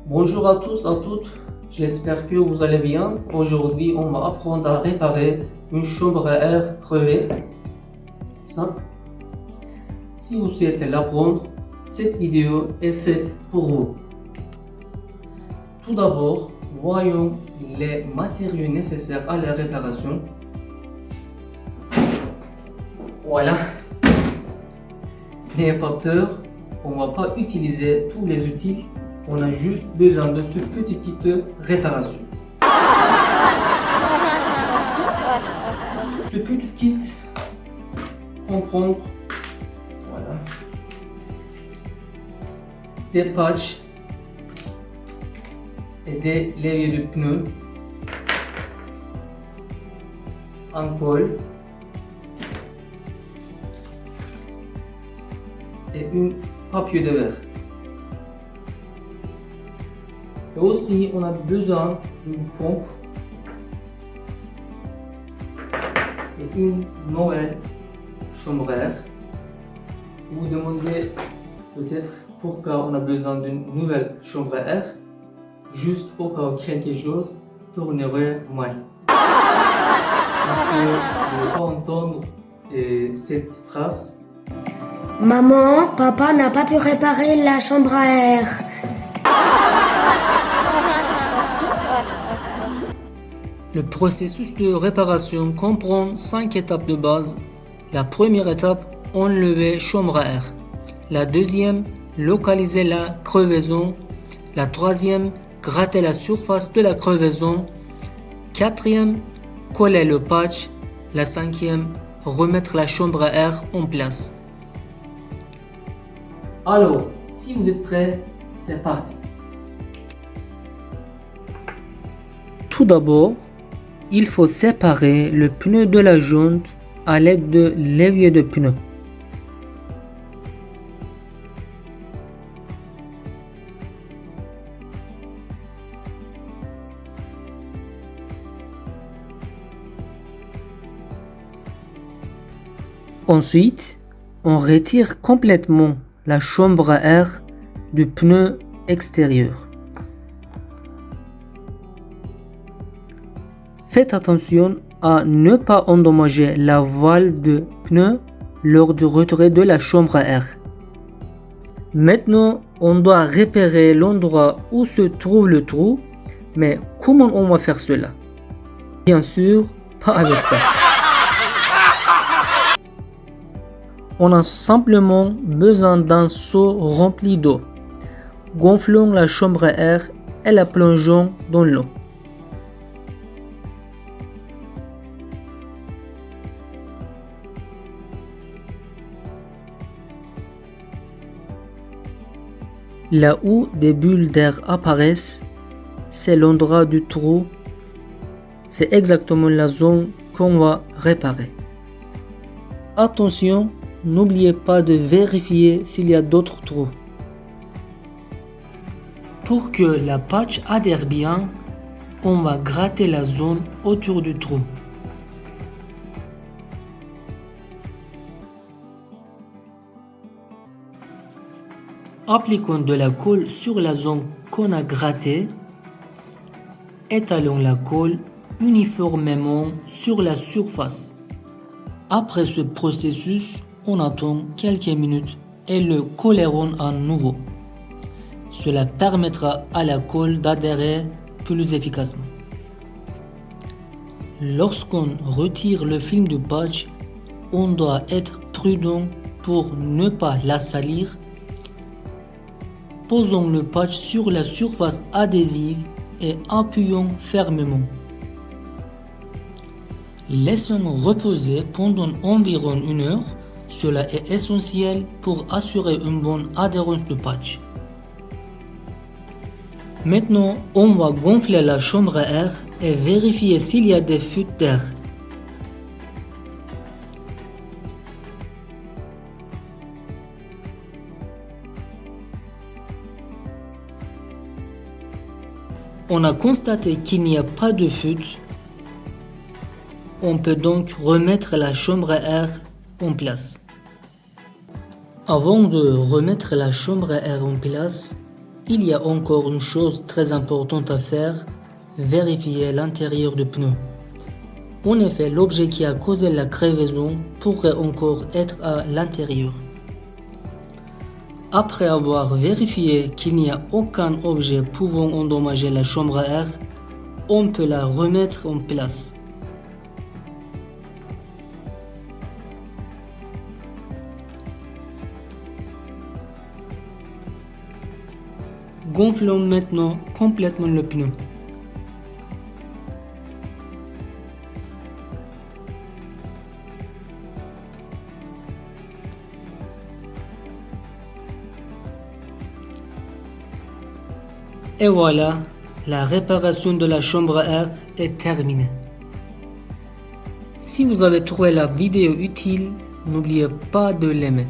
Bonjour à tous, à toutes, j'espère que vous allez bien. Aujourd'hui, on va apprendre à réparer une chambre à air crevée. Simple. Si vous souhaitez l'apprendre, cette vidéo est faite pour vous. Tout d'abord, voyons les matériaux nécessaires à la réparation. Voilà. N'ayez pas peur, on ne va pas utiliser tous les outils. On a juste besoin de ce petit kit de réparation. Ce petit kit comprend des patchs et des leviers de pneus, un colle et une papier de verre. Et aussi, on a besoin d'une pompe et une nouvelle chambre à air. Vous vous demandez peut-être pourquoi on a besoin d'une nouvelle chambre à air, juste au cas où quelque chose tournerait mal. Parce que vous ne pouvez pas entendre cette phrase. Maman, papa n'a pas pu réparer la chambre à air. Le processus de réparation comprend 5 étapes de base. La première étape, enlever chambre à air. La deuxième, localiser la crevaison. La troisième, gratter la surface de la crevaison. Quatrième, coller le patch. La cinquième, remettre la chambre à air en place. Alors, si vous êtes prêts, c'est parti. Tout d'abord, il faut séparer le pneu de la jante à l'aide de levier de pneu. Ensuite, on retire complètement la chambre à air du pneu extérieur. Faites attention à ne pas endommager la valve de pneu lors du retrait de la chambre à air. Maintenant, on doit repérer l'endroit où se trouve le trou, mais comment on va faire cela? Bien sûr, pas avec ça. On a simplement besoin d'un seau rempli d'eau. Gonflons la chambre à air et la plongeons dans l'eau. Là où des bulles d'air apparaissent, c'est l'endroit du trou. C'est exactement la zone qu'on va réparer. Attention, n'oubliez pas de vérifier s'il y a d'autres trous. Pour que la patch adhère bien, on va gratter la zone autour du trou. Appliquons de la colle sur la zone qu'on a grattée. Étalons la colle uniformément sur la surface. Après ce processus, on attend quelques minutes et le collerons à nouveau. Cela permettra à la colle d'adhérer plus efficacement. Lorsqu'on retire le film du patch, on doit être prudent pour ne pas la salir. Posons le patch sur la surface adhésive et appuyons fermement. Laissons reposer pendant environ 1 heure. Cela est essentiel pour assurer une bonne adhérence du patch. Maintenant, on va gonfler la chambre à air et vérifier s'il y a des fuites d'air. On a constaté qu'il n'y a pas de fuite. On peut donc remettre la chambre à air en place. Avant de remettre la chambre à air en place, Il y a encore une chose très importante à faire, vérifier l'intérieur du pneu. En effet, l'objet qui a causé la crevaison pourrait encore être à l'intérieur. Après avoir vérifié qu'il n'y a aucun objet pouvant endommager la chambre à air, on peut la remettre en place. Gonflons maintenant complètement le pneu. Et voilà, la réparation de la chambre à air est terminée. Si vous avez trouvé la vidéo utile, n'oubliez pas de l'aimer.